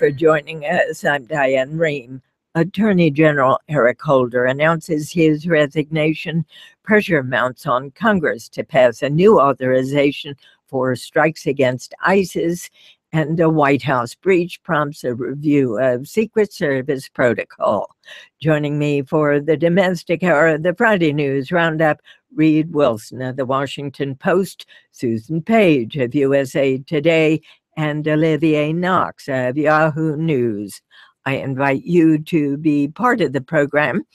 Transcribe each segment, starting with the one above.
for joining us. I'm Diane Rehm. Attorney General Eric Holder announces his resignation. Pressure mounts on Congress to pass a new authorization for strikes against ISIS, and a White House breach prompts a review of Secret Service protocol. Joining me for the domestic hour of the Friday News Roundup, Reed Wilson of the Washington Post, Susan Page of USA Today, and Olivier Knox of Yahoo News. I invite you to be part of the program.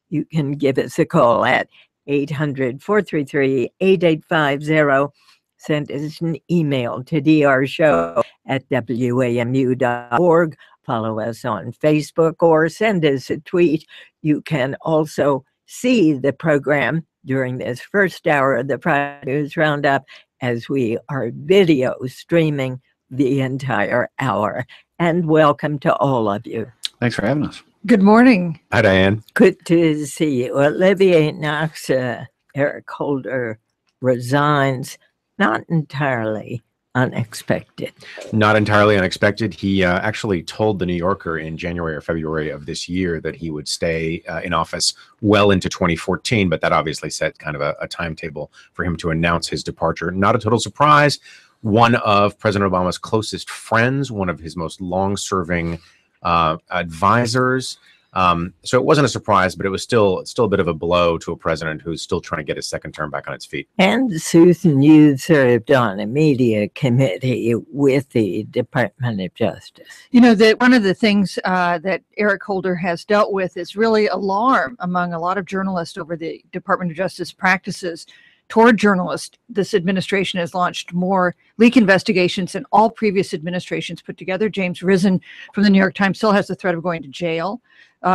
You can give us a call at 800-433-8850. Send us an email to drshow@wamu.org. Follow us on Facebook or send us a tweet. You can also see the program during this first hour of the Friday News Roundup as we are video streaming the entire hour. And welcome to all of you. Thanks for having us. Good morning. Hi, Diane. Good to see you. Olivier Knox, Eric Holder resigns. Not entirely unexpected. Not entirely unexpected. He actually told the New Yorker in January or February of this year that he would stay in office well into 2014, but that obviously set kind of a timetable for him to announce his departure. Not a total surprise. One of President Obama's closest friends, one of his most long-serving advisors. So it wasn't a surprise, but it was still a bit of a blow to a president who's still trying to get his second term back on its feet. And Susan, you served on a media committee with the Department of Justice. You know, that one of the things that Eric Holder has dealt with is really alarm among a lot of journalists over the Department of Justice practices toward journalists. This administration has launched more leak investigations than all previous administrations put together. James Risen from the New York Times still has the threat of going to jail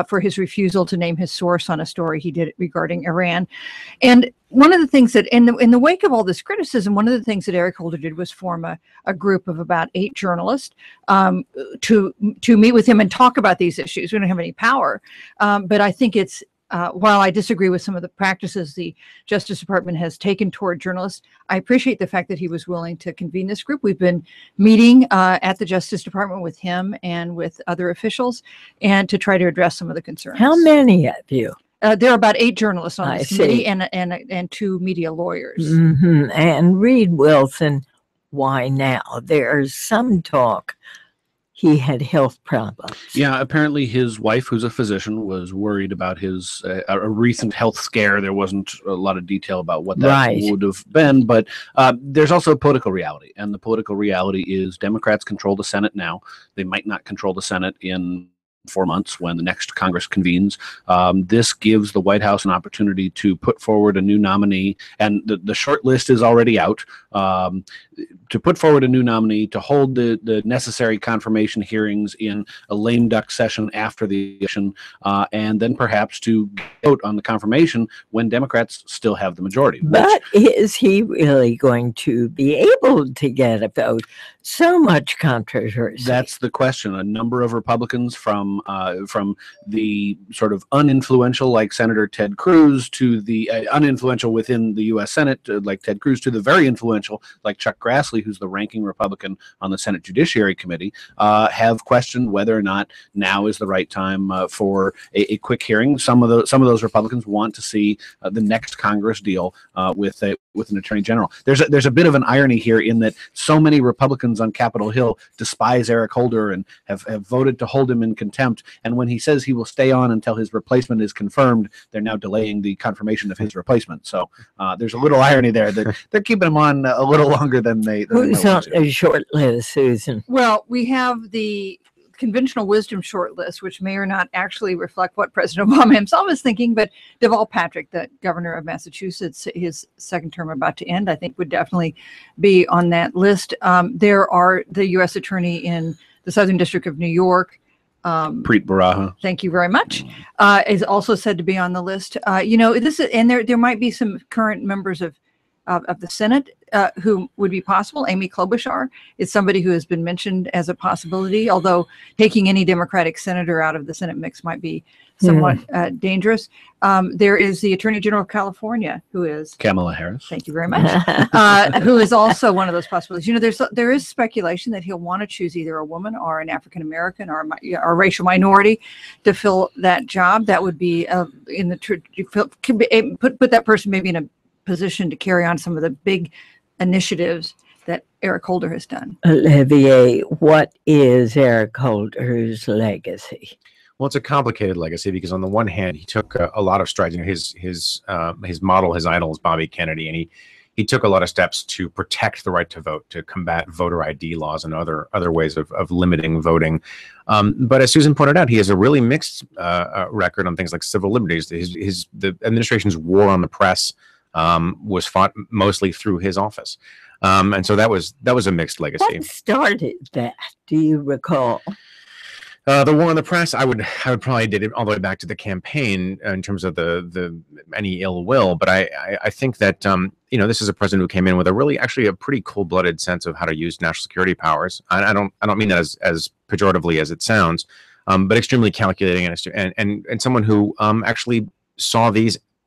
for his refusal to name his source on a story he did regarding Iran. And one of the things that in the wake of all this criticism, one of the things that Eric Holder did was form a group of about 8 journalists to meet with him and talk about these issues. We don't have any power, but I think it's while I disagree with some of the practices the Justice Department has taken toward journalists, I appreciate the fact that he was willing to convene this group. We've been meeting at the Justice Department with him and with other officials, and to try to address some of the concerns. How many of you? There are about 8 journalists on this committee and 2 media lawyers. Mm-hmm. And Reed Wilson, why now? There's some talk he had health problems. Yeah, apparently his wife, who's a physician, was worried about his a recent health scare. There wasn't a lot of detail about what that would have been, but there's also a political reality, and the political reality is Democrats control the Senate now. They might not control the Senate in 4 months when the next Congress convenes. This gives the White House an opportunity to put forward a new nominee, and the short list is already out, to put forward a new nominee, to hold the necessary confirmation hearings in a lame duck session after the election, and then perhaps to vote on the confirmation when Democrats still have the majority. But is he really going to be able to get a vote? So much controversy. That's the question. A number of Republicans from the sort of uninfluential, like Senator Ted Cruz, to the uninfluential within the U.S. Senate, like Ted Cruz, to the very influential, like Chuck Grassley, who's the ranking Republican on the Senate Judiciary Committee, have questioned whether or not now is the right time for a quick hearing. Some of those Republicans want to see the next Congress deal with an attorney general. There's a bit of an irony here in that so many Republicans on Capitol Hill despise Eric Holder and have voted to hold him in contempt. And when he says he will stay on until his replacement is confirmed, they're now delaying the confirmation of his replacement. So there's a little irony there that they're keeping him on a little longer than they. Who's on the short list, Susan? Well, we have the conventional wisdom short list, which may or not actually reflect what President Obama himself is thinking, but Deval Patrick, the governor of Massachusetts, his second term about to end, I think would definitely be on that list. There are the U.S. attorney in the Southern District of New York, Preet Bharara. Thank you very much. Is also said to be on the list. You know, this is, and there might be some current members of of the Senate who would be possible. Amy Klobuchar is somebody who has been mentioned as a possibility, although taking any Democratic senator out of the Senate mix might be somewhat dangerous. There is the Attorney General of California, who is Kamala Harris. Thank you very much. Who is also one of those possibilities. You know, there is speculation that he'll want to choose either a woman or an African American or a racial minority to fill that job. That would be put that person maybe in a position to carry on some of the big initiatives that Eric Holder has done. Olivier, what is Eric Holder's legacy? Well, it's a complicated legacy because on the one hand, he took a lot of strides. You know, his model, his idol is Bobby Kennedy, and he took a lot of steps to protect the right to vote, to combat voter ID laws and other ways of limiting voting. But as Susan pointed out, he has a really mixed record on things like civil liberties. The administration's war on the press was fought mostly through his office, and so that was a mixed legacy. What started that? Do you recall? The war on the press, I would probably date it all the way back to the campaign in terms of the any ill will. But I think that you know, this is a president who came in with actually a pretty cold-blooded sense of how to use national security powers. I don't mean that as pejoratively as it sounds, but extremely calculating and someone who actually saw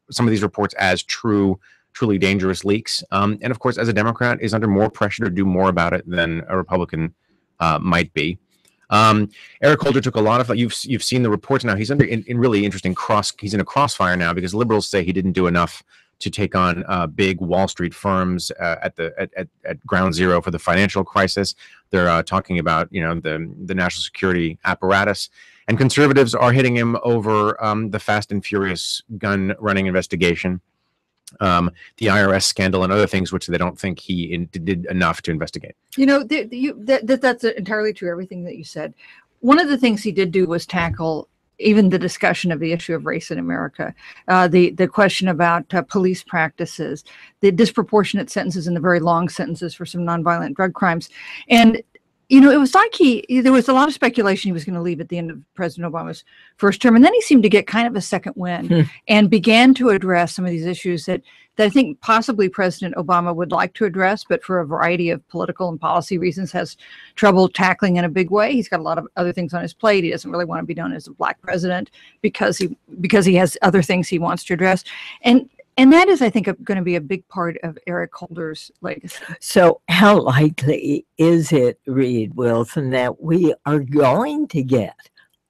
some of these reports as truly dangerous leaks. And of course, as a Democrat, is under more pressure to do more about it than a Republican might be. Eric Holder took a lot of, you've seen the reports now. He's in really interesting he's in a crossfire now because liberals say he didn't do enough to take on big Wall Street firms at ground zero for the financial crisis. They're talking about, you know, the national security apparatus, and conservatives are hitting him over the Fast and Furious gun running investigation, the IRS scandal, and other things which they don't think he did enough to investigate. You know, that's entirely true, everything that you said. One of the things he did do was tackle even the discussion of the issue of race in America, the question about police practices, the disproportionate sentences and the very long sentences for some nonviolent drug crimes. And you know, it was like there was a lot of speculation he was going to leave at the end of President Obama's first term. And then he seemed to get kind of a second wind and began to address some of these issues that I think possibly President Obama would like to address, but for a variety of political and policy reasons has trouble tackling in a big way. He's got a lot of other things on his plate. He doesn't really want to be known as a black president because he has other things he wants to address. And that is, I think, going to be a big part of Eric Holder's legacy. So how likely is it, Reed Wilson, that we are going to get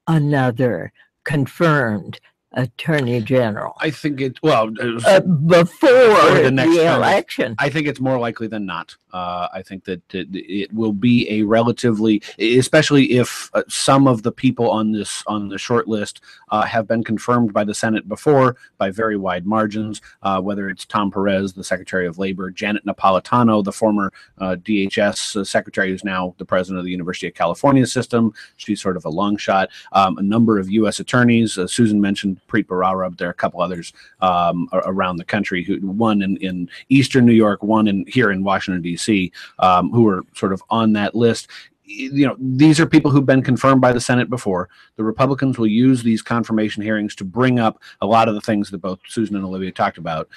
another confirmed Attorney General? I think before the next election. I think it's more likely than not. I think that it will be a relatively, especially if some of the people on the short list have been confirmed by the Senate before by very wide margins, whether it's Tom Perez, the Secretary of Labor, Janet Napolitano, the former DHS secretary who's now the president of the University of California system. She's sort of a long shot. A number of U.S. attorneys, Susan mentioned Preet Bharara. There are a couple others around the country, one in Eastern New York, one here in Washington, D.C., who are sort of on that list. You know, these are people who've been confirmed by the Senate before. The Republicans will use these confirmation hearings to bring up a lot of the things that both Susan and Olivia talked about,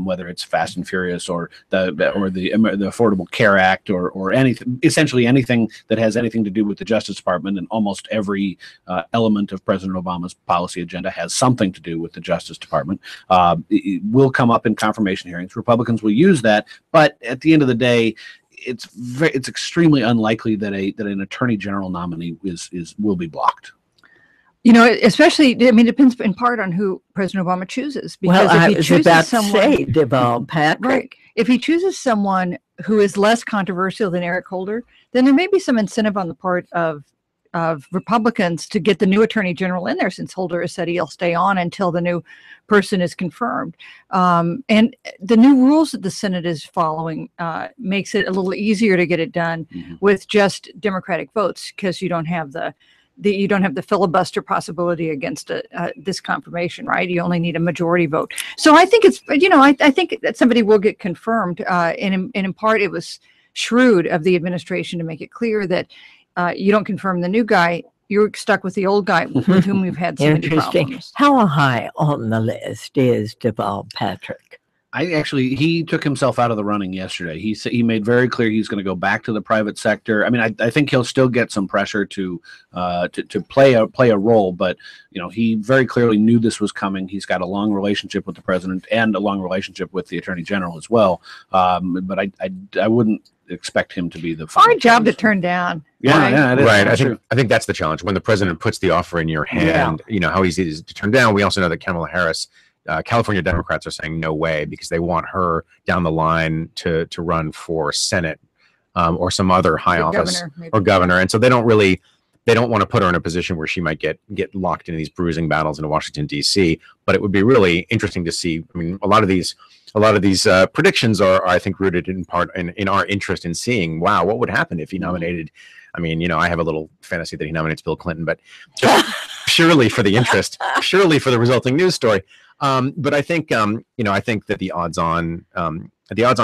whether it's Fast and Furious or the Affordable Care Act or anything, essentially anything that has anything to do with the Justice Department. And almost every element of President Obama's policy agenda has something to do with the Justice Department. It will come up in confirmation hearings. Republicans will use that, but at the end of the day, it's extremely unlikely that an attorney general nominee will be blocked. You know, especially, I mean, it depends in part on who President Obama chooses. Because if he chooses someone, Deval Patrick. Right. If he chooses someone who is less controversial than Eric Holder, then there may be some incentive on the part of Republicans to get the new attorney general in there, since Holder has said he'll stay on until the new person is confirmed. And the new rules that the Senate is following makes it a little easier to get it done with just Democratic votes, because you don't have the filibuster possibility against this confirmation, right? You only need a majority vote. So I think it's, you know, I think that somebody will get confirmed. And in part, it was shrewd of the administration to make it clear that you don't confirm the new guy, you're stuck with the old guy with whom we've had so many problems. How high on the list is Deval Patrick? He took himself out of the running yesterday. He made very clear he's going to go back to the private sector. I mean, I think he'll still get some pressure to play a role, but he very clearly knew this was coming. He's got a long relationship with the president and a long relationship with the attorney general as well. But I wouldn't expect him to be the hard job to turn down. Yeah, it is. Right. I think that's the challenge when the president puts the offer in your hand. How easy it is to turn down. We also know that Kamala Harris. California Democrats are saying no way because they want her down the line to run for Senate or some other high office or governor. And so they don't want to put her in a position where she might get locked into these bruising battles in Washington, D.C. But it would be really interesting to see. I mean, a lot of these predictions are, I think, rooted in part in our interest in seeing, wow, what would happen if he nominated. I mean, I have a little fantasy that he nominates Bill Clinton, but just purely for the interest, purely for the resulting news story. But I think, I think that the odds-on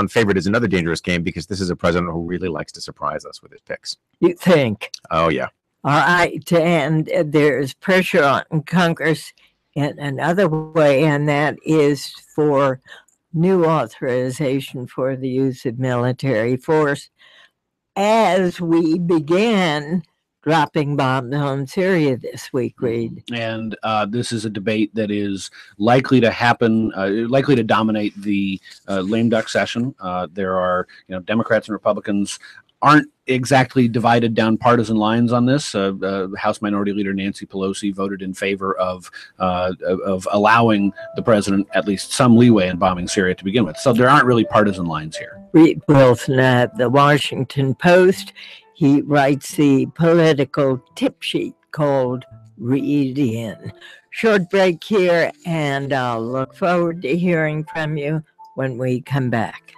favorite is another dangerous game because this is a president who really likes to surprise us with his picks. You think? Oh, yeah. All right. And there's pressure on Congress in another way, and that is for new authorization for the use of military force as we began dropping bombs on Syria this week, Reed. And this is a debate that is likely to happen, likely to dominate the lame duck session. There are, Democrats and Republicans aren't exactly divided down partisan lines on this. House Minority Leader Nancy Pelosi voted in favor of allowing the president at least some leeway in bombing Syria to begin with. So there aren't really partisan lines here. Reed Wilson at the Washington Post. He writes the political tip sheet called Read In. Short break here, and I'll look forward to hearing from you when we come back.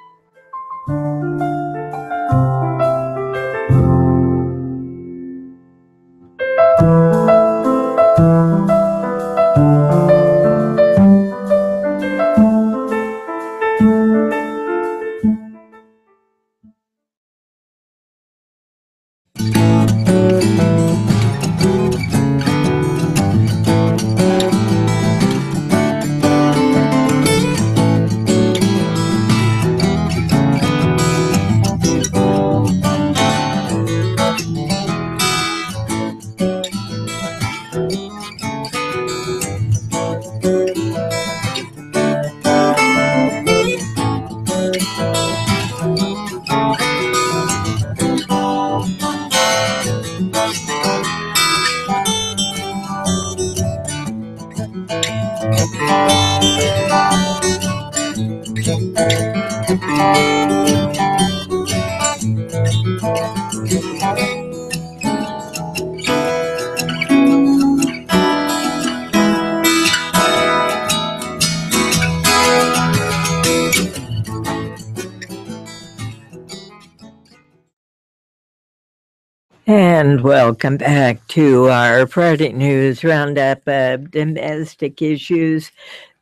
And welcome back to our Friday News Roundup of domestic issues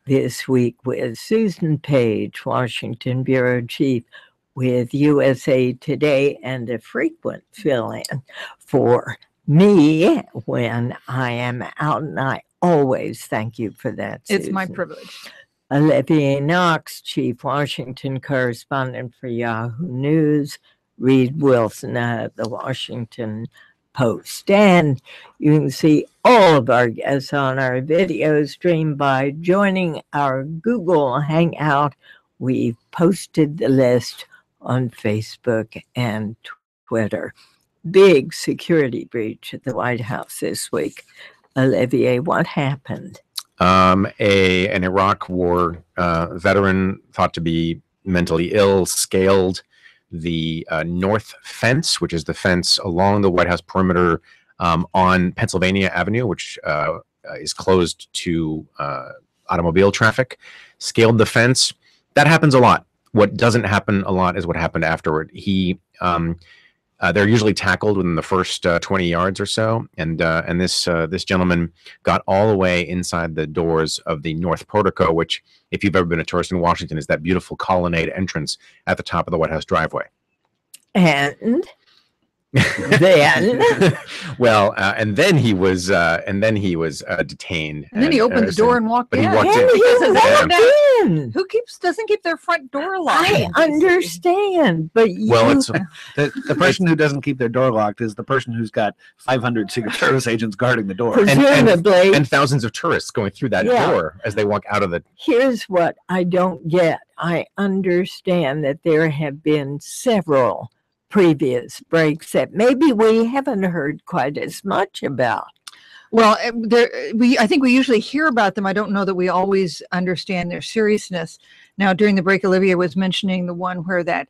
this week with Susan Page, Washington Bureau Chief with USA Today, and a frequent fill-in for me when I am out, and I always thank you for that, Susan. It's my privilege. Olivia Knox, Chief Washington Correspondent for Yahoo News, Reed Wilson at the Washington Post. And you can see all of our guests on our video stream by joining our Google Hangout. We've posted the list on Facebook and Twitter. Big security breach at the White House this week. Olivier, what happened? An Iraq War veteran thought to be mentally ill scaled the north fence, which is the fence along the White House perimeter on Pennsylvania Avenue, which is closed to automobile traffic, scaled the fence. That happens a lot. What doesn't happen a lot is what happened afterward. They're usually tackled within the first 20 yards or so, and this gentleman got all the way inside the doors of the North Portico, which, if you've ever been a tourist in Washington, is that beautiful colonnade entrance at the top of the White House driveway. And Then Well, and then he was detained. And then he opened the door and walked but in. he walked and in. he Because walked in. who doesn't keep their front door locked? I understand, but Well, you, it's The person who doesn't keep their door locked is the person who's got 500 Secret Service agents guarding the door. presumably, and thousands of tourists going through that Yeah. door as they walk out of the. here's what I don't get. I understand that there have been several previous breaks that maybe we haven't heard quite as much about. Well, I think we usually hear about them. I don't know that we always understand their seriousness. Now, during the break, Olivia was mentioning the one where that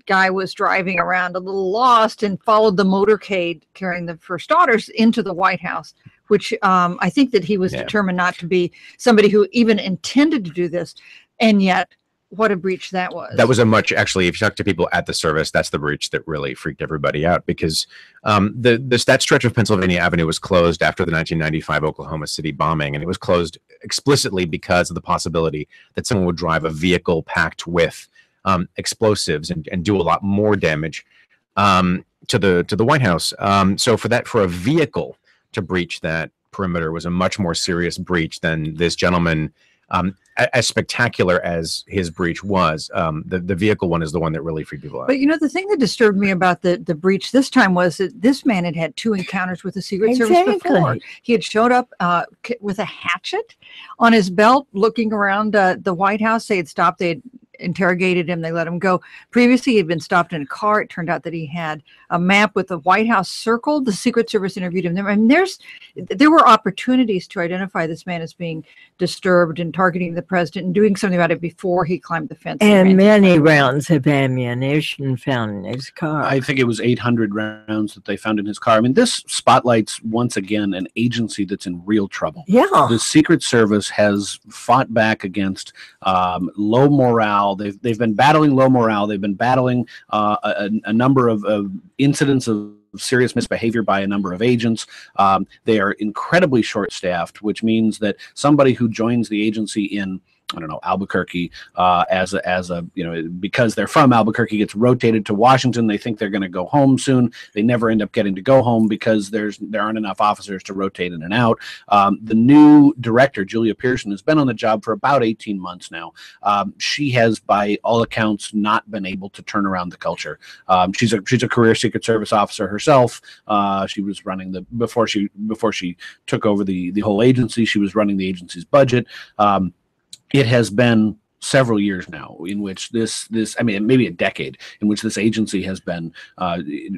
guy was driving around a little lost and followed the motorcade carrying the first daughters into the White House, which I think that he was determined not to be somebody who even intended to do this. And yet, what a breach that was. That was actually, if you talk to people at the service, that's the breach that really freaked everybody out, because that stretch of Pennsylvania Avenue was closed after the 1995 Oklahoma City bombing, and it was closed explicitly because of the possibility that someone would drive a vehicle packed with explosives and do a lot more damage to the White House. So for a vehicle to breach that perimeter was a much more serious breach than this gentleman. As spectacular as his breach was, the vehicle one is the one that really freaked people out. But the thing that disturbed me about the breach this time was that this man had 2 encounters with the Secret Service before. He had showed up with a hatchet on his belt, looking around the White House. They had stopped. They had interrogated him. They let him go. Previously, he had been stopped in a car. It turned out that he had a map with the White House circled. The Secret Service interviewed him. I mean, there were opportunities to identify this man as being disturbed and targeting the president and doing something about it before he climbed the fence. And many rounds of ammunition found in his car. I think it was 800 rounds that they found in his car. I mean, this spotlights once again an agency that's in real trouble. Yeah. The Secret Service has fought back against low morale. They've been battling low morale. They've been battling a number of incidents of serious misbehavior by a number of agents. They are incredibly short-staffed, which means that somebody who joins the agency in, I don't know, Albuquerque, because they're from Albuquerque, gets rotated to Washington. They think they're going to go home soon. They never end up getting to go home because there aren't enough officers to rotate in and out. The new director, Julia Pearson, has been on the job for about 18 months now. She has, by all accounts, not been able to turn around the culture. She's a career Secret Service officer herself. She was running before she took over the whole agency. She was running the agency's budget. It has been several years now in which maybe a decade in which this agency has been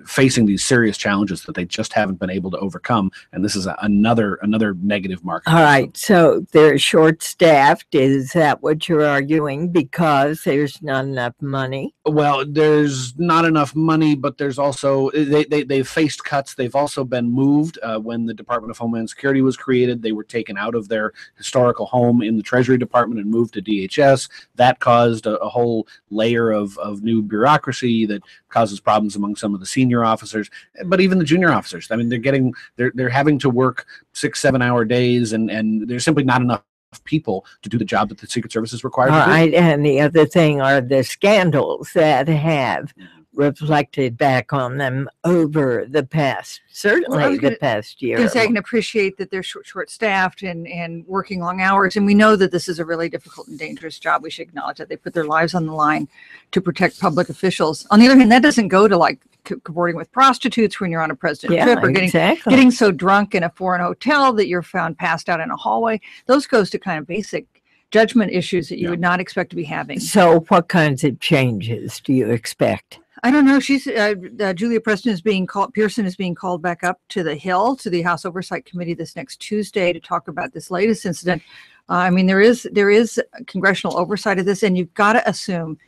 facing these serious challenges that they just haven't been able to overcome. And this is another negative marker. All right. So they're short-staffed. Is that what you're arguing? Because there's not enough money? Well, there's not enough money, but there's also they've faced cuts. They've also been moved. When the Department of Homeland Security was created, they were taken out of their historical home in the Treasury Department and moved to DHS. That caused a whole layer of new bureaucracy that causes problems among some of the senior officers, but even the junior officers. I mean, they're having to work 6-7 hour days, and there's simply not enough people to do the job that the Secret Service is required to do. Right, and the other thing are the scandals that have reflected back on them over the past, certainly the past year. I can appreciate that they're short-staffed and working long hours, and we know that this is a really difficult and dangerous job. We should acknowledge that they put their lives on the line to protect public officials. On the other hand, that doesn't go to like cavorting with prostitutes when you're on a presidential trip, or getting so drunk in a foreign hotel that you're found passed out in a hallway. Those goes to kind of basic judgment issues that you would not expect to be having. So what kinds of changes do you expect? I don't know. She's Julia Pearson is being called back up to the Hill, to the House Oversight Committee this next Tuesday to talk about this latest incident. I mean, there is congressional oversight of this, and you've got to assume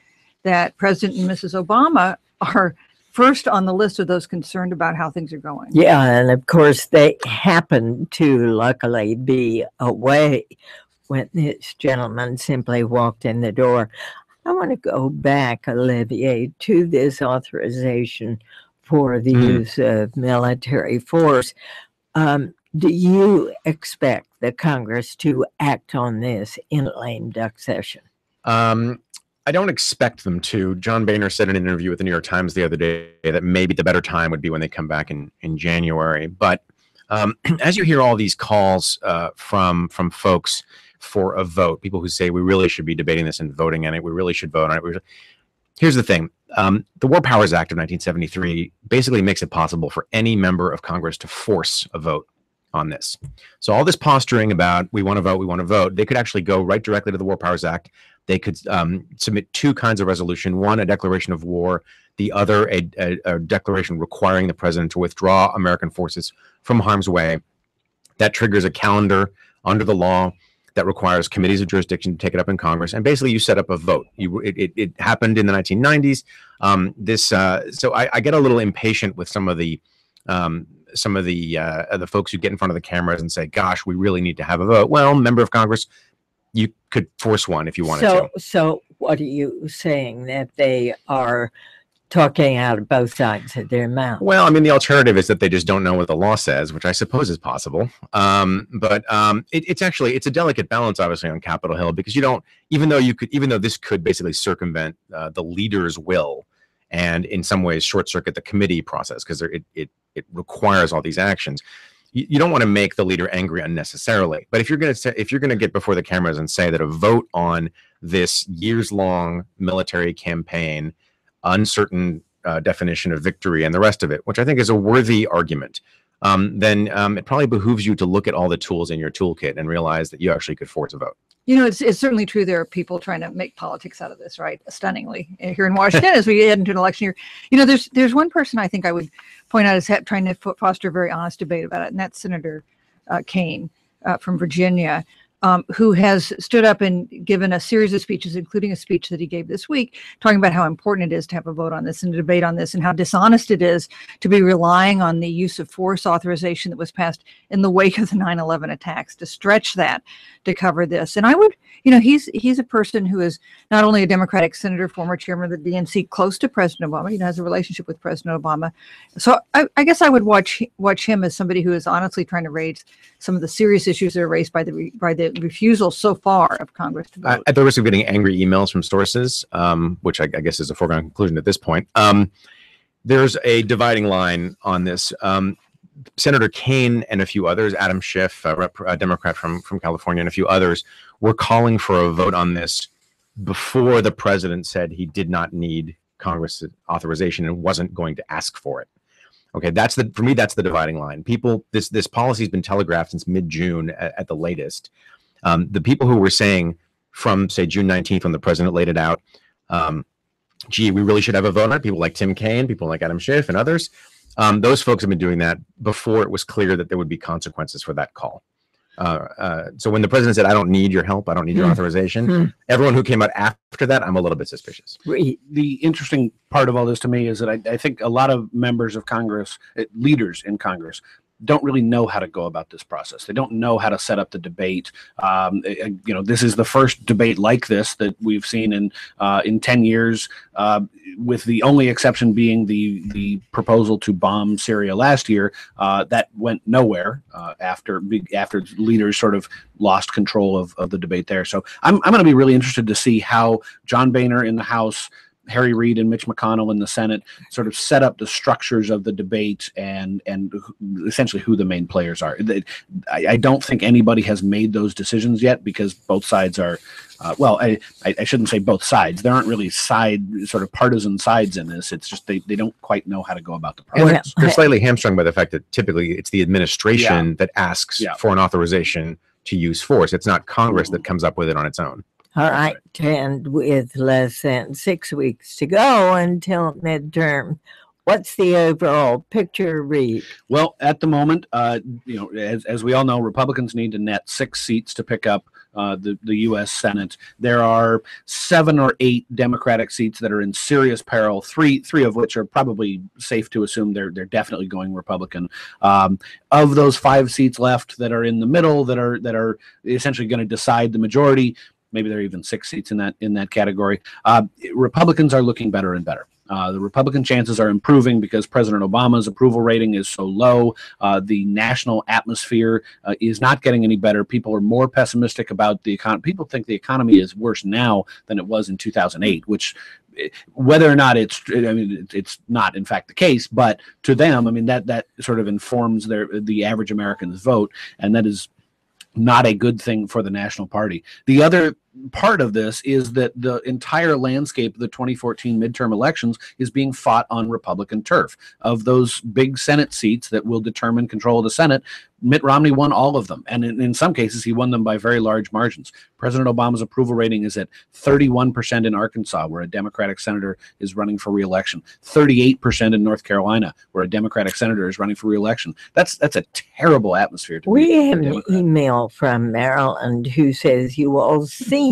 that President and Mrs. Obama are first on the list of those concerned about how things are going. Yeah, and of course they happen to luckily be away when this gentleman simply walked in the door. I want to go back, Olivier, to this authorization for the use of military force. Do you expect the Congress to act on this in lame duck session? I don't expect them to. John Boehner said in an interview with the New York Times the other day that maybe the better time would be when they come back in January. But as you hear all these calls from folks for a vote, people who say we really should be debating this and voting on it, we really should vote on it. Here's the thing. The War Powers Act of 1973 basically makes it possible for any member of Congress to force a vote on this. So all this posturing about we want to vote, they could actually go right directly to the War Powers Act. They could submit two kinds of resolution, one, a declaration of war, the other, a declaration requiring the president to withdraw American forces from harm's way. That triggers a calendar under the law that requires committees of jurisdiction to take it up in Congress. And basically you set up a vote. It happened in the 1990s. So I get a little impatient with some of the folks who get in front of the cameras and say, gosh, we really need to have a vote. Well, member of Congress, you could force one if you wanted to. So what are you saying, that they are talking out of both sides of their mouth? Well, I mean, the alternative is that they just don't know what the law says, which I suppose is possible. But it's a delicate balance, obviously, on Capitol Hill, because you don't, even though this could basically circumvent the leader's will and in some ways short circuit the committee process, because it requires all these actions. You don't want to make the leader angry unnecessarily. But if you're going to get before the cameras and say that a vote on this years-long military campaign, uncertain definition of victory and the rest of it, which I think is a worthy argument, then it probably behooves you to look at all the tools in your toolkit and realize that you actually could force a vote. You know, it's certainly true. There are people trying to make politics out of this, right? Stunningly, here in Washington, as we head into an election year. You know, there's one person I think I would point out as trying to foster a very honest debate about it, and that's Senator Kaine from Virginia, who has stood up and given a series of speeches, including a speech that he gave this week, talking about how important it is to have a vote on this and a debate on this, and how dishonest it is to be relying on the use of force authorization that was passed in the wake of the 9/11 attacks to stretch that to cover this. And I would, you know, he's a person who is not only a Democratic senator, former chairman of the DNC, close to President Obama, you know, has a relationship with President Obama. So I guess I would watch him as somebody who is honestly trying to raise some of the serious issues that are raised by the refusal so far of Congress to vote. At the risk of getting angry emails from sources, which I guess is a foregone conclusion at this point, there's a dividing line on this. Senator Kaine and a few others, Adam Schiff, a Democrat from California, and a few others were calling for a vote on this before the president said he did not need Congress authorization and wasn't going to ask for it. Okay, for me, that's the dividing line. People, this policy has been telegraphed since mid-June at the latest. The people who were saying from, say, June 19th, when the president laid it out, gee, we really should have a vote on it, people like Tim Kaine, people like Adam Schiff and others, those folks have been doing that before it was clear that there would be consequences for that call. So when the president said, I don't need your help, I don't need your authorization, everyone who came out after that, I'm a little bit suspicious. The interesting part of all this to me is that I think a lot of members of Congress, leaders in Congress, don't really know how to go about this process. They don't know how to set up the debate. You know, this is the first debate like this that we've seen in 10 years, with the only exception being the proposal to bomb Syria last year. That went nowhere after leaders sort of lost control of the debate there. So I'm going to be really interested to see how John Boehner in the House, Harry Reid and Mitch McConnell in the Senate sort of set up the structures of the debate and essentially who the main players are. I don't think anybody has made those decisions yet, because both sides are, well, I shouldn't say both sides. There aren't really sort of partisan sides in this. It's just they don't quite know how to go about the process. They're slightly hamstrung by the fact that typically it's the administration that asks for an authorization to use force. It's not Congress that comes up with it on its own. All right, and with less than 6 weeks to go until midterm, what's the overall picture, Reed? Well, at the moment, you know, as we all know, Republicans need to net 6 seats to pick up the U.S. Senate. There are 7 or 8 Democratic seats that are in serious peril. Three of which are probably safe to assume they're definitely going Republican. Of those 5 seats left that are in the middle, that are essentially going to decide the majority. Maybe there are even 6 seats in that category. Republicans are looking better and better. The Republican chances are improving because President Obama's approval rating is so low. The national atmosphere is not getting any better. People are more pessimistic about the economy. People think the economy is worse now than it was in 2008, which, whether or not it's not in fact the case, but to them, I mean, that sort of informs the average American's vote, and that is not a good thing for the National Party. The other part of this is that the entire landscape of the 2014 midterm elections is being fought on Republican turf. Of those big Senate seats that will determine control of the Senate, Mitt Romney won all of them, and in some cases he won them by very large margins. President Obama's approval rating is at 31% in Arkansas, where a Democratic senator is running for re-election, 38% in North Carolina, where a Democratic senator is running for re-election. That's a terrible atmosphere to We have an email from Maryland who says you all seem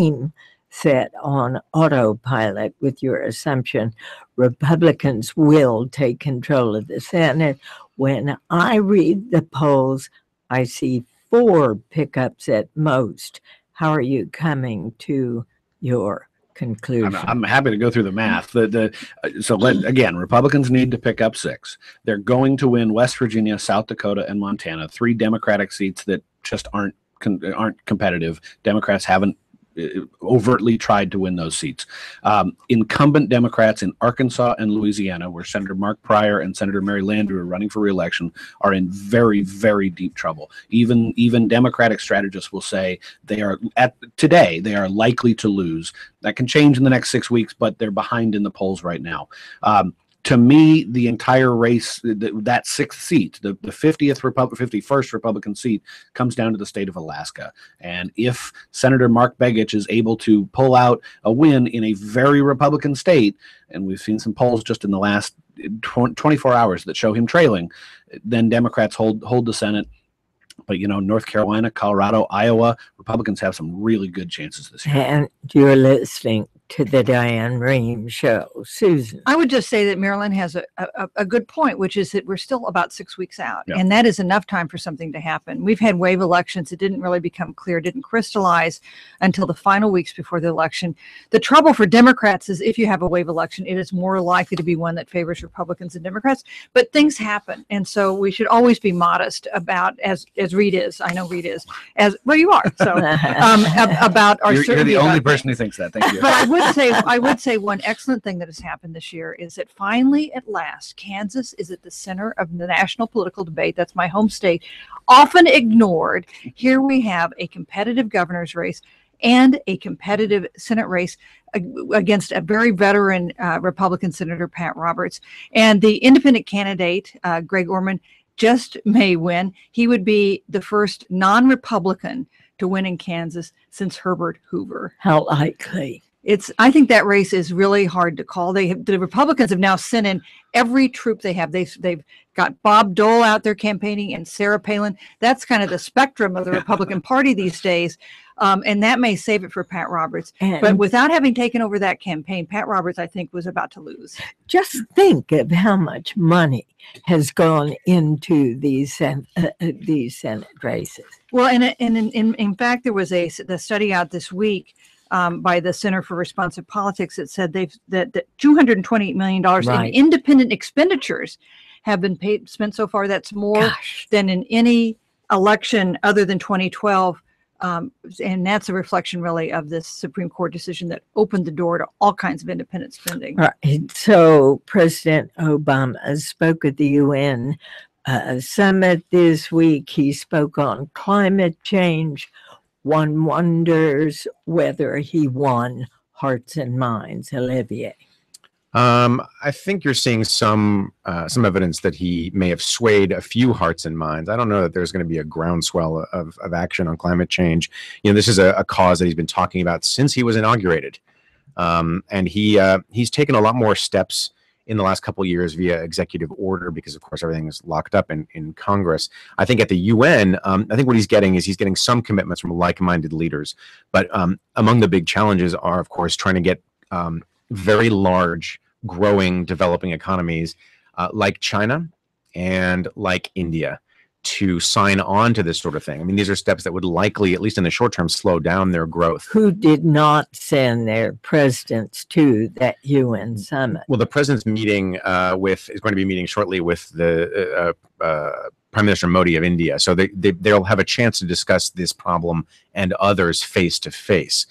set on autopilot with your assumption Republicans will take control of the Senate. When I read the polls, I see 4 pickups at most. How are you coming to your conclusion? I'm happy to go through the math. Again, Republicans need to pick up 6. They're going to win West Virginia, South Dakota, and Montana, 3 Democratic seats that just aren't competitive. Democrats haven't overtly tried to win those seats. Incumbent Democrats in Arkansas and Louisiana, where Senator Mark Pryor and Senator Mary Landrieu are running for re-election, are in very, very deep trouble. Even Democratic strategists will say they are likely to lose. That can change in the next 6 weeks, but they're behind in the polls right now. To me, the entire race, that 6th seat, the 51st Republican seat, comes down to the state of Alaska. And if Senator Mark Begich is able to pull out a win in a very Republican state, and we've seen some polls just in the last 24 hours that show him trailing, then Democrats hold the Senate. But, North Carolina, Colorado, Iowa, Republicans have some really good chances this year. And you're listening to the Diane Rehm Show. Susan. I would just say that Maryland has a good point, which is that we're still about 6 weeks out. Yeah. And that is enough time for something to happen. We've had wave elections. It didn't really become clear, didn't crystallize until the final weeks before the election. The trouble for Democrats is if you have a wave election, it is more likely to be one that favors Republicans and Democrats. But things happen. And so we should always be modest about, as Reed is, I know Reed is, as well you are. So about our You're the only person who thinks that. Thank you. But I would say one excellent thing that has happened this year is that finally, at last, Kansas is at the center of the national political debate. That's my home state, often ignored. Here we have a competitive governor's race and a competitive Senate race against a very veteran Republican Senator Pat Roberts. And the independent candidate, Greg Orman, just may win. He would be the first non-Republican to win in Kansas since Herbert Hoover. How likely? I think that race is really hard to call. The Republicans have now sent in every troop they have. They've got Bob Dole out there campaigning and Sarah Palin. That's kind of the spectrum of the Republican Party these days. And that may save it for Pat Roberts. But without having taken over that campaign, Pat Roberts, I think, was about to lose. Just think of how much money has gone into these Senate races. Well, and in fact, there was the study out this week by the Center for Responsive Politics that said that $228 million in independent expenditures have been spent so far. That's more than in any election other than 2012. And that's a reflection really of this Supreme Court decision that opened the door to all kinds of independent spending. Right. So President Obama spoke at the UN summit this week. He spoke on climate change. One wonders whether he won hearts and minds. Olivier. I think you're seeing some evidence that he may have swayed a few hearts and minds. I don't know that there's going to be a groundswell of action on climate change. This is a cause that he's been talking about since he was inaugurated, and he's taken a lot more steps in the last couple of years via executive order because, of course, everything is locked up in Congress. I think at the UN, I think what he's getting some commitments from like-minded leaders. But among the big challenges are, of course, trying to get very large, growing, developing economies like China and like India to sign on to this sort of thing? I mean, these are steps that would likely, at least in the short term, slow down their growth. Who did not send their presidents to that UN summit? Well, the president's meeting is going to be meeting shortly with the Prime Minister Modi of India. So they'll have a chance to discuss this problem and others face to face.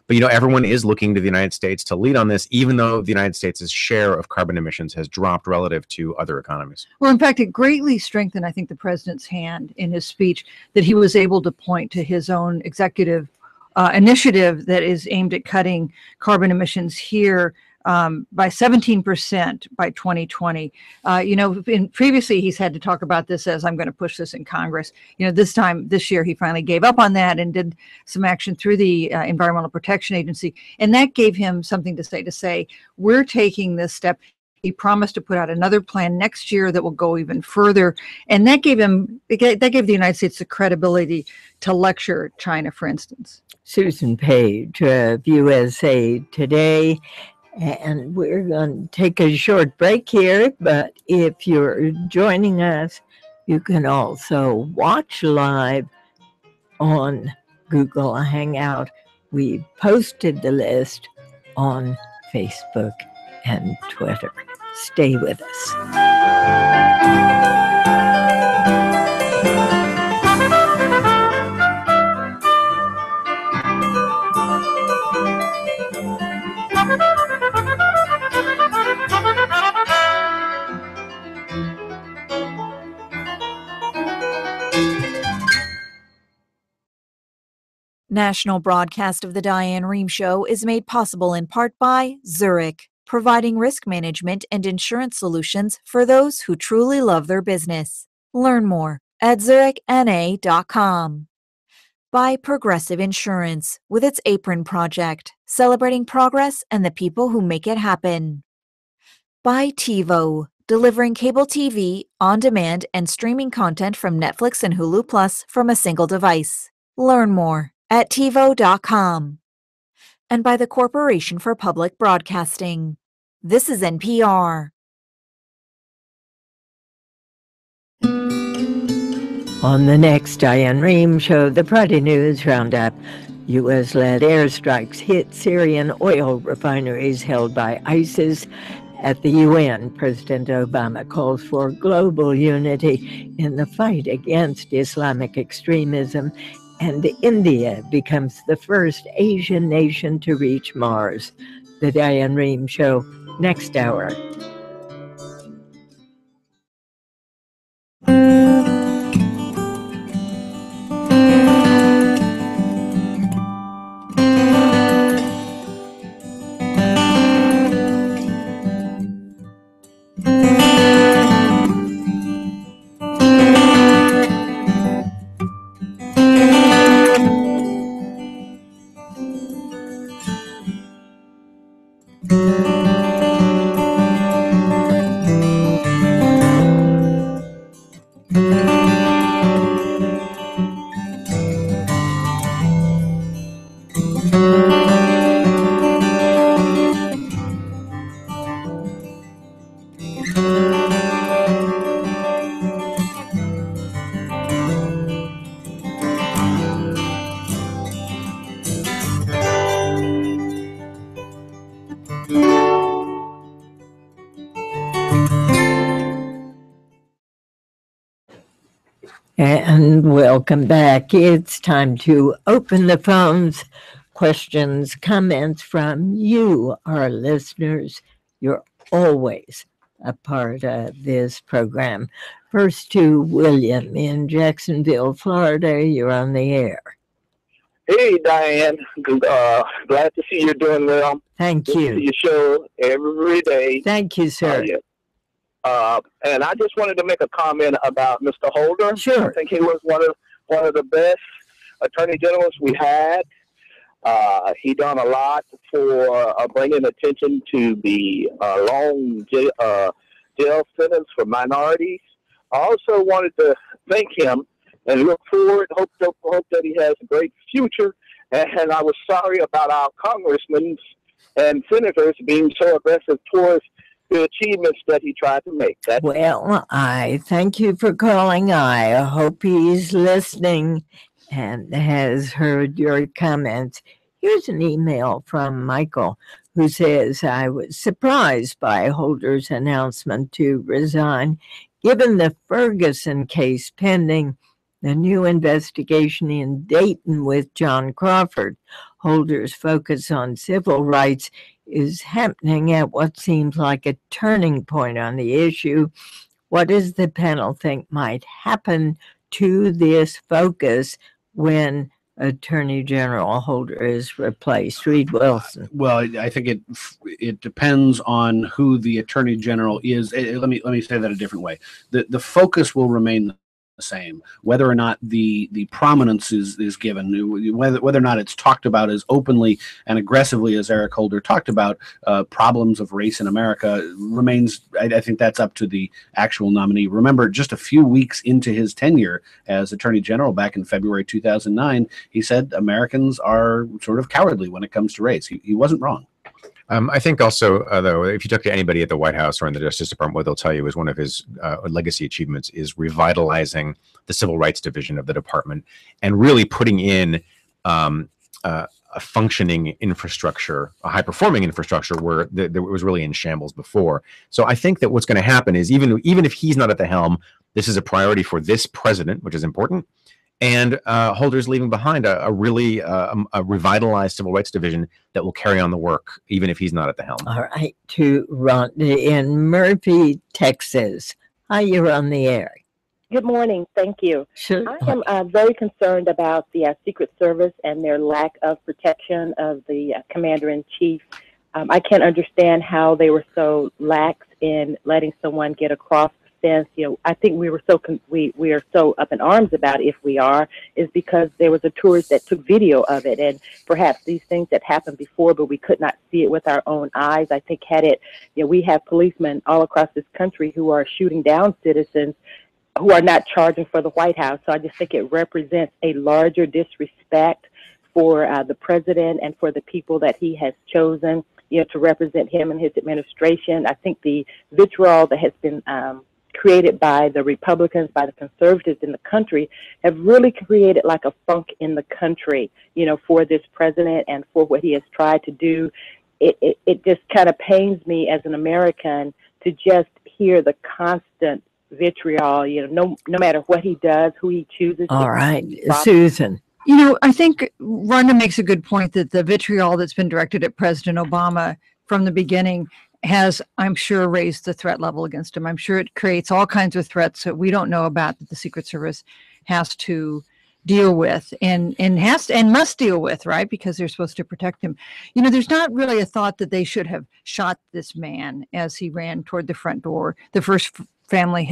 But, you know, everyone is looking to the United States to lead on this, even though the United States' share of carbon emissions has dropped relative to other economies. Well, in fact, it greatly strengthened, I think, the president's hand in his speech that he was able to point to his own executive initiative that is aimed at cutting carbon emissions here by 17% by 2020. You know, previously he's had to talk about this as, I'm going to push this in Congress. You know, this year he finally gave up on that and did some action through the Environmental Protection Agency. And that gave him something to say, we're taking this step. He promised to put out another plan next year that will go even further. And that gave the United States the credibility to lecture China, for instance. Susan Page of USA Today. And we're going to take a short break here, but if you're joining us, you can also watch live on Google Hangout. We posted the list on Facebook and Twitter. Stay with us. National broadcast of the Diane Rehm Show is made possible in part by Zurich, providing risk management and insurance solutions for those who truly love their business. Learn more at zurichna.com. By Progressive Insurance, with its Apron Project, celebrating progress and the people who make it happen. By TiVo, delivering cable TV, on-demand, and streaming content from Netflix and Hulu Plus from a single device. Learn more at TiVo.com. And by the Corporation for Public Broadcasting. This is NPR. On the next Diane Rehm Show, the Friday News Roundup. U.S.-led airstrikes hit Syrian oil refineries held by ISIS. At the UN, President Obama calls for global unity in the fight against Islamic extremism. And India becomes the first Asian nation to reach Mars. The Diane Rehm Show, next hour. And welcome back. It's time to open the phones. Questions, comments from you, our listeners. You're always a part of this program. First to William in Jacksonville, Florida. You're on the air. Hey, Diane. Glad to see you're doing well. Thank you. To see your show every day. Thank you, sir. Yeah. And I just wanted to make a comment about Mr. Holder. Sure. I think he was one of the best attorney generals we had. He done a lot for bringing attention to the long jail sentence for minorities. I also wanted to thank him and look forward. Hope that he has a great future. And I was sorry about our congressmen and senators being so aggressive towards the achievements that he tried to make. Well, I thank you for calling. I hope he's listening and has heard your comments. Here's an email from Michael who says, I was surprised by Holder's announcement to resign. Given the Ferguson case pending, the new investigation in Dayton with John Crawford, Holder's focus on civil rights is happening at what seems like a turning point on the issue. What does the panel think might happen to this focus when Attorney General Holder is replaced? Reed Wilson. Well, I think it depends on who the Attorney General is. Let me say that a different way. The focus will remain the same, whether or not the prominence is given, whether or not it's talked about as openly and aggressively as Eric Holder talked about problems of race in America remains. I think that's up to the actual nominee. Remember, just a few weeks into his tenure as Attorney General back in February 2009, he said Americans are sort of cowardly when it comes to race. He wasn't wrong. I think also, though, if you talk to anybody at the White House or in the Justice Department, what they'll tell you is one of his legacy achievements is revitalizing the Civil Rights Division of the department and really putting in a functioning infrastructure, a high-performing infrastructure where it was really in shambles before. So I think that what's going to happen is even if he's not at the helm, this is a priority for this president, which is important. And Holder's leaving behind a really revitalized Civil Rights Division that will carry on the work, even if he's not at the helm. All right, to Rhonda in Murphy, Texas. Hi, you're on the air. Good morning. Thank you. Sure. I am very concerned about the Secret Service and their lack of protection of the Commander-in-Chief. I can't understand how they were so lax in letting someone get across the fence. You know, I think we are so up in arms about it, if we are, is because there was a tourist that took video of it, and perhaps these things that happened before, but we could not see it with our own eyes. I think we have policemen all across this country who are shooting down citizens who are not charging for the White House. So I just think it represents a larger disrespect for the president and for the people that he has chosen, to represent him and his administration. I think the vitriol that has been created by the Republicans, by the conservatives in the country, have really created like a funk in the country, for this president and for what he has tried to do. It just kind of pains me as an American to just hear the constant vitriol, no matter what he does, who he chooses. All right, Susan. I think Rhonda makes a good point that the vitriol that's been directed at President Obama from the beginning has, I'm sure, raised the threat level against him. I'm sure it creates all kinds of threats that we don't know about that the Secret Service has to deal with and must deal with, right? Because they're supposed to protect him. There's not really a thought that they should have shot this man as he ran toward the front door. The first family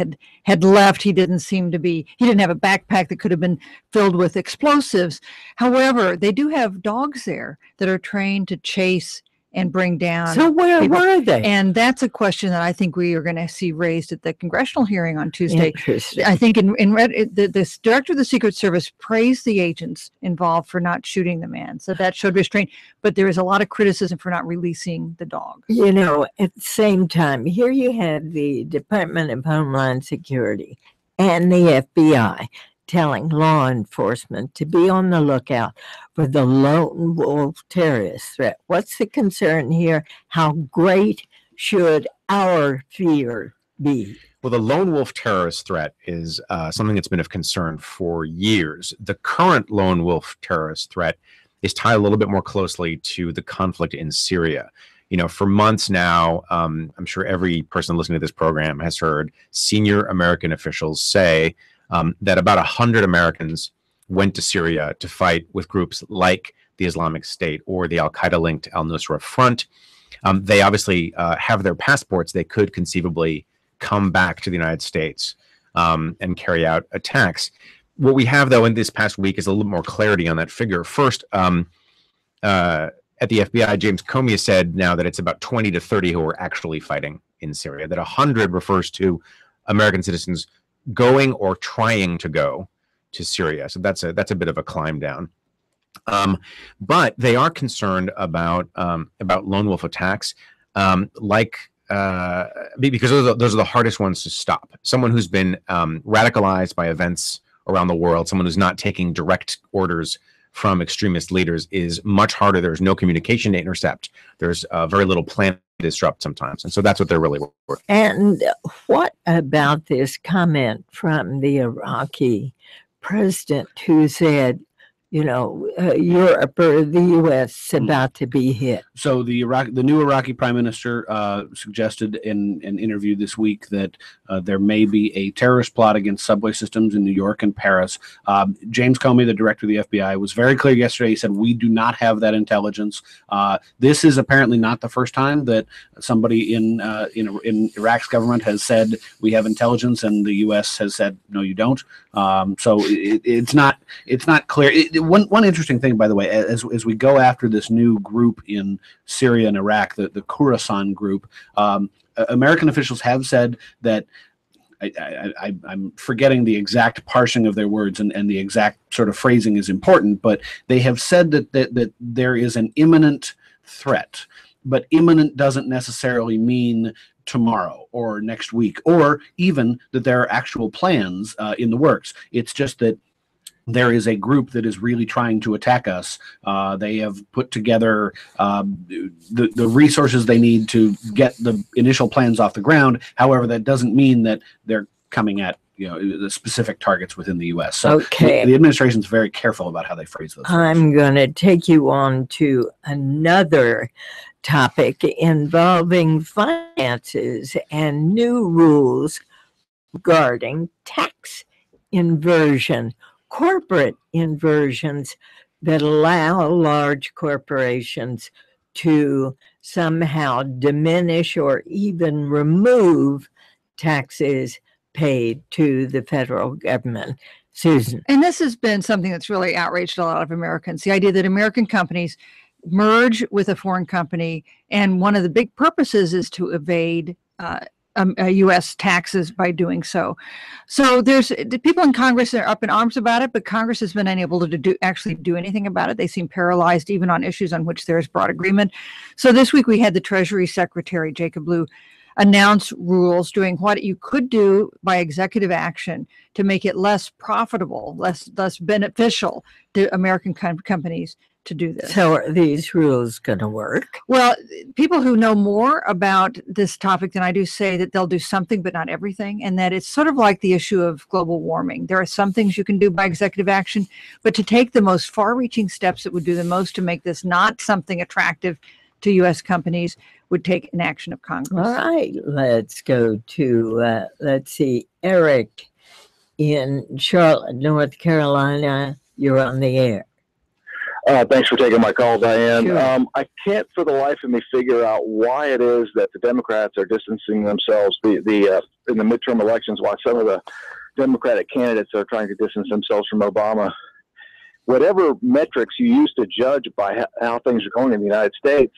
had left. He didn't have a backpack that could have been filled with explosives. However, they do have dogs there that are trained to chase and bring down. So where were they? And that's a question that I think we are going to see raised at the congressional hearing on Tuesday. Interesting. I think the director of the Secret Service praised the agents involved for not shooting the man. So that showed restraint. But there is a lot of criticism for not releasing the dog. At the same time, here you have the Department of Homeland Security and the FBI telling law enforcement to be on the lookout for the lone wolf terrorist threat. What's the concern here? How great should our fear be? Well, the lone wolf terrorist threat is something that's been of concern for years. The current lone wolf terrorist threat is tied a little bit more closely to the conflict in Syria. For months now, I'm sure every person listening to this program has heard senior American officials say that about 100 Americans went to Syria to fight with groups like the Islamic State or the al-Qaeda-linked al-Nusra Front. They obviously have their passports. They could conceivably come back to the United States and carry out attacks. What we have, though, in this past week is a little more clarity on that figure. First, at the FBI, James Comey has said now that it's about 20 to 30 who are actually fighting in Syria, that 100 refers to American citizens going or trying to go to Syria. So that's a bit of a climb down. But they are concerned about lone wolf attacks, like because those are the hardest ones to stop. Someone who's been radicalized by events around the world, someone who's not taking direct orders from extremist leaders is much harder. There's no communication to intercept. There's very little plan to disrupt sometimes. And so that's what they're really working. And what about this comment from the Iraqi president who said, Europe or the U.S. about to be hit? So the new Iraqi prime minister suggested in an interview this week that there may be a terrorist plot against subway systems in New York and Paris. James Comey, the director of the FBI, was very clear yesterday. He said, we do not have that intelligence. This is apparently not the first time that somebody in Iraq's government has said we have intelligence, and the U.S. has said no, you don't. So it's not clear. One interesting thing, by the way, as we go after this new group in Syria and Iraq, the Khorasan group, American officials have said that, I'm forgetting the exact parsing of their words, and the exact sort of phrasing is important, but they have said that there is an imminent threat. But imminent doesn't necessarily mean tomorrow or next week, or even that there are actual plans in the works. It's just that there is a group that is really trying to attack us. They have put together the resources they need to get the initial plans off the ground. However, that doesn't mean that they're coming at the specific targets within the U.S. So okay. The administration is very careful about how they phrase those. I'm going to take you on to another topic involving finances and new rules regarding tax inversion. Corporate inversions that allow large corporations to somehow diminish or even remove taxes paid to the federal government. Susan. And this has been something that's really outraged a lot of Americans. The idea that American companies merge with a foreign company, and one of the big purposes is to evade U.S. taxes by doing so. So there's the people in Congress are up in arms about it, but Congress has been unable to actually do anything about it. They seem paralyzed even on issues on which there is broad agreement. So this week we had the Treasury Secretary, Jacob Lew, announce rules doing what you could do by executive action to make it less profitable, less beneficial to American companies to do this. So are these rules going to work? Well, people who know more about this topic than I do say that they'll do something, but not everything, and that it's sort of like the issue of global warming. There are some things you can do by executive action, but to take the most far-reaching steps that would do the most to make this not something attractive to U.S. companies would take an action of Congress. All right, let's go to, Eric in Charlotte, North Carolina. You're on the air. Thanks for taking my call, Diane. Sure. I can't for the life of me figure out why it is that the Democrats are distancing themselves in the midterm elections, while some of the Democratic candidates are trying to distance themselves from Obama. Whatever metrics you use to judge by how things are going in the United States,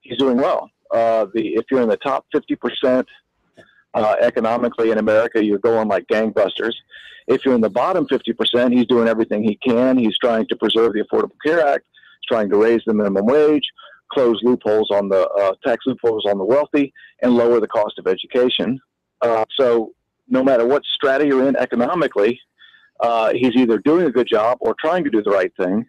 he's doing well. If you're in the top 50% economically in America, you're going like gangbusters. If you're in the bottom 50%, he's doing everything he can. He's trying to preserve the Affordable Care Act. He's trying to raise the minimum wage, close loopholes on the tax loopholes on the wealthy, and lower the cost of education. So no matter what strata you're in economically, he's either doing a good job or trying to do the right thing.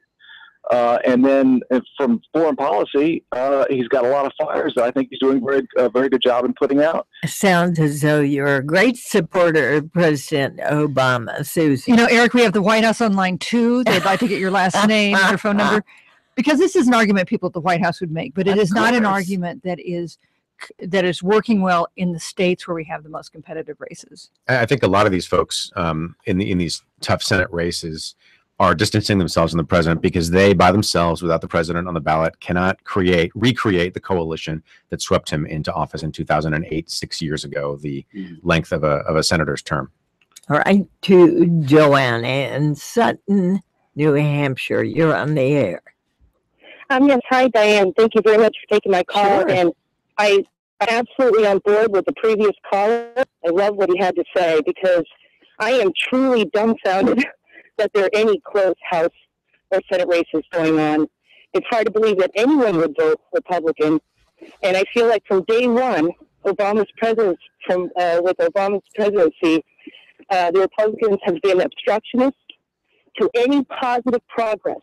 And then from foreign policy, he's got a lot of fires that I think he's doing a very good job in putting out. Sounds as though you're a great supporter of President Obama, Susan. Eric, we have the White House online too. They'd like to get your last name, your phone number, because this is an argument people at the White House would make, but it is not an argument that is working well in the states where we have the most competitive races. I think a lot of these folks in these tough Senate races are distancing themselves from the president because they, by themselves, without the president on the ballot, cannot recreate the coalition that swept him into office in 2008, 6 years ago, the length of a senator's term. All right, to Joanna in Sutton, New Hampshire. You're on the air. Yes, hi, Diane. Thank you very much for taking my call. Sure. And I'm absolutely on board with the previous caller. I love what he had to say because I am truly dumbfounded that there are any close House or Senate races going on. It's hard to believe that anyone would vote Republican. And I feel like from day one, Obama's presidency, the Republicans have been obstructionists to any positive progress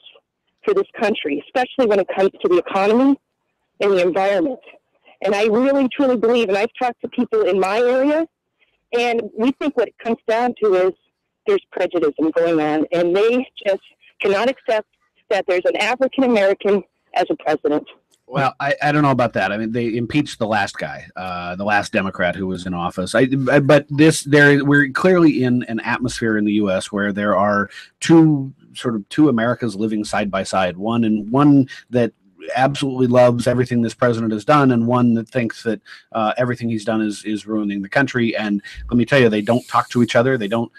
for this country, especially when it comes to the economy and the environment. And I really, truly believe, and I've talked to people in my area, and we think what it comes down to is there's prejudice going on, and they just cannot accept that there's an African American as a president. Well, I don't know about that. I mean, they impeached the last guy, the last Democrat who was in office. But we're clearly in an atmosphere in the U.S. where there are two Americas living side by side. One that absolutely loves everything this president has done, and one that thinks that everything he's done is ruining the country. And let me tell you, they don't talk to each other. They don't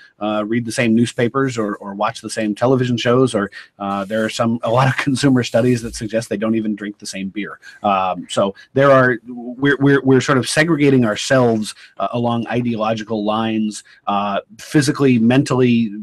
read the same newspapers or watch the same television shows, or there are a lot of consumer studies that suggest they don't even drink the same beer. So we're sort of segregating ourselves along ideological lines, physically, mentally,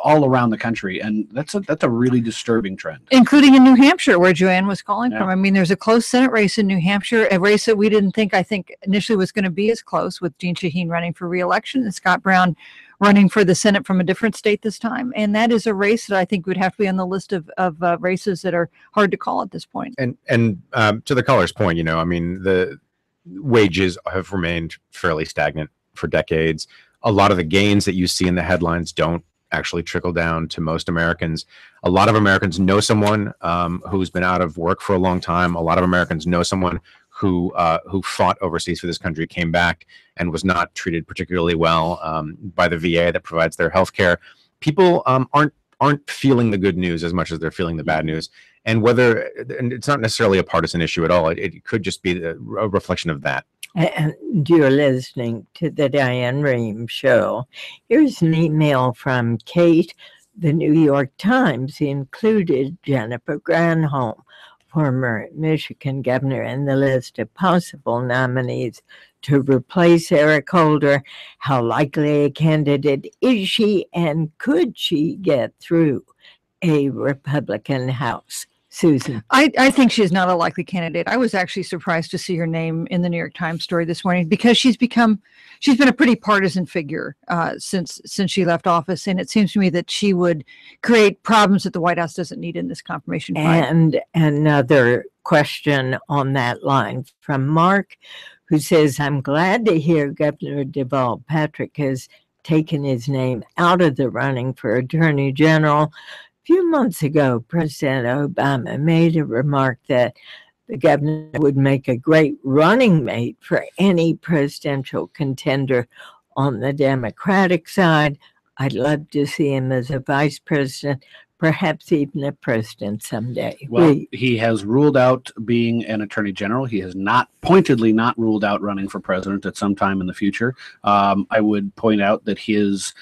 all around the country, and that's a really disturbing trend, including in New Hampshire, where Joanne was calling Yeah. from. I mean, there's a close Senate race in New Hampshire, a race that we didn't think, I think, initially was going to be as close, with Jean Shaheen running for re-election and Scott Brown running for the Senate from a different state this time. And that is a race that I think would have to be on the list of races that are hard to call at this point. And to the caller's point, I mean, the wages have remained fairly stagnant for decades. A lot of the gains that you see in the headlines don't actually trickle down to most Americans. A lot of Americans know someone who's been out of work for a long time. A lot of Americans know someone who fought overseas for this country, came back, and was not treated particularly well by the VA that provides their health care. People aren't feeling the good news as much as they're feeling the bad news. And it's not necessarily a partisan issue at all. It could just be a reflection of that. And you're listening to the Diane Rehm Show. Here's an email from Kate. The New York Times included Jennifer Granholm, former Michigan governor, in the list of possible nominees to replace Eric Holder. How likely a candidate is she, and could she get through a Republican House? Susan. I think she's not a likely candidate. I was actually surprised to see her name in the New York Times story this morning, because she's been a pretty partisan figure since she left office, and it seems to me that she would create problems that the White House doesn't need in this confirmation fight. And another question on that line from Mark, who says, I'm glad to hear Governor Deval Patrick has taken his name out of the running for Attorney General. A few months ago, President Obama made a remark that the governor would make a great running mate for any presidential contender on the Democratic side. I'd love to see him as a vice president, perhaps even a president someday. Well, he has ruled out being an attorney general. He has pointedly not ruled out running for president at some time in the future. I would point out that his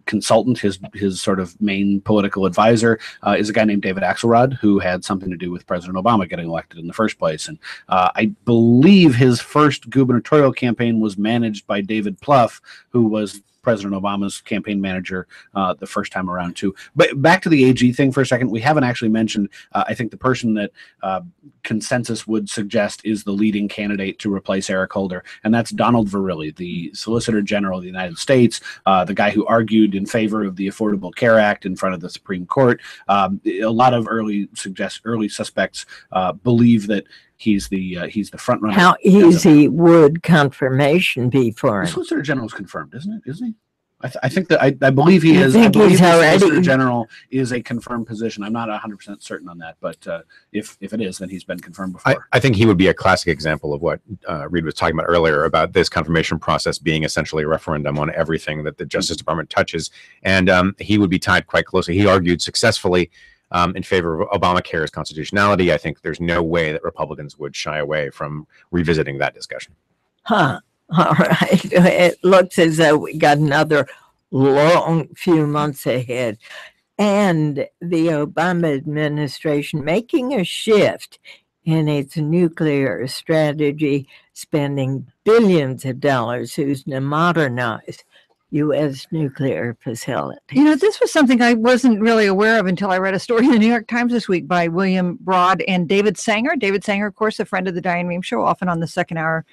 consultant, his sort of main political advisor, is a guy named David Axelrod, who had something to do with President Obama getting elected in the first place. And I believe his first gubernatorial campaign was managed by David Plouffe, who was President Obama's campaign manager the first time around too. But back to the AG thing for a second, we haven't actually mentioned, I think the person that consensus would suggest is the leading candidate to replace Eric Holder, and that's Donald Verrilli, the Solicitor General of the United States, the guy who argued in favor of the Affordable Care Act in front of the Supreme Court. A lot of early suspects believe that he's the front runner. How easy would confirmation be for him? The Solicitor General is confirmed, isn't it? Isn't he? I think that I believe he is. I believe the already. Solicitor General is a confirmed position. I'm not 100% certain on that, but if it is, then he's been confirmed before. I think he would be a classic example of what Reed was talking about earlier, about this confirmation process being essentially a referendum on everything that the Justice Department touches, and he would be tied quite closely. He argued successfully in favor of Obamacare's constitutionality. I think there's no way that Republicans would shy away from revisiting that discussion. Huh. All right. It looks as though we got another long few months ahead. And the Obama administration making a shift in its nuclear strategy, spending billions of dollars to modernize U.S. nuclear facility. You know, this was something I wasn't really aware of until I read a story in the New York Times this week by William Broad and David Sanger. David Sanger, of course, a friend of the Diane Rehm Show, often on the second hour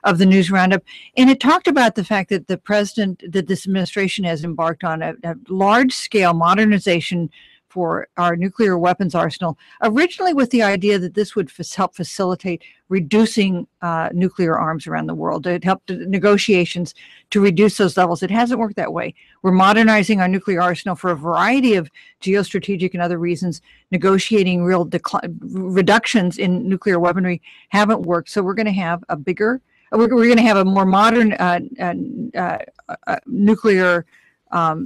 of the News Roundup. And it talked about the fact that this administration has embarked on a large-scale modernization for our nuclear weapons arsenal, originally with the idea that this would help facilitate reducing nuclear arms around the world. It helped negotiations to reduce those levels. It hasn't worked that way. We're modernizing our nuclear arsenal for a variety of geostrategic and other reasons. Negotiating real reductions in nuclear weaponry haven't worked. So we're going to have we're going to have a more modern nuclear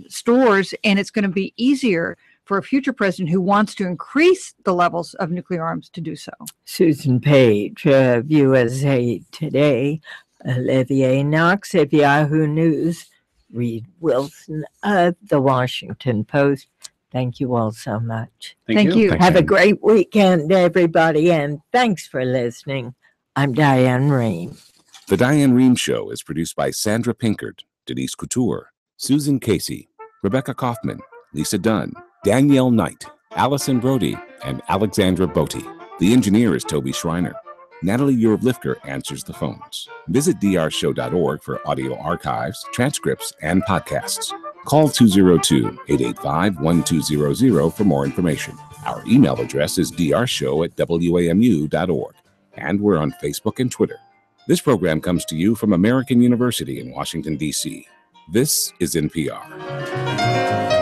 stores, and it's going to be easier for a future president who wants to increase the levels of nuclear arms to do so. Susan Page of USA Today, Olivier Knox of Yahoo News, Reed Wilson of The Washington Post. Thank you all so much. Thank you. Thanks, Have a Diane. great weekend, everybody, and thanks for listening. I'm Diane Rehm. The Diane Rehm Show is produced by Sandra Pinkert, Denise Couture, Susan Casey, Rebecca Kaufman, Lisa Dunn, Danielle Knight, Allison Brody, and Alexandra Botti. The engineer is Toby Schreiner. Natalie Urlifker answers the phones. Visit drshow.org for audio archives, transcripts, and podcasts. Call 202-885-1200 for more information. Our email address is drshow@wamu.org. And we're on Facebook and Twitter. This program comes to you from American University in Washington, D.C. This is NPR.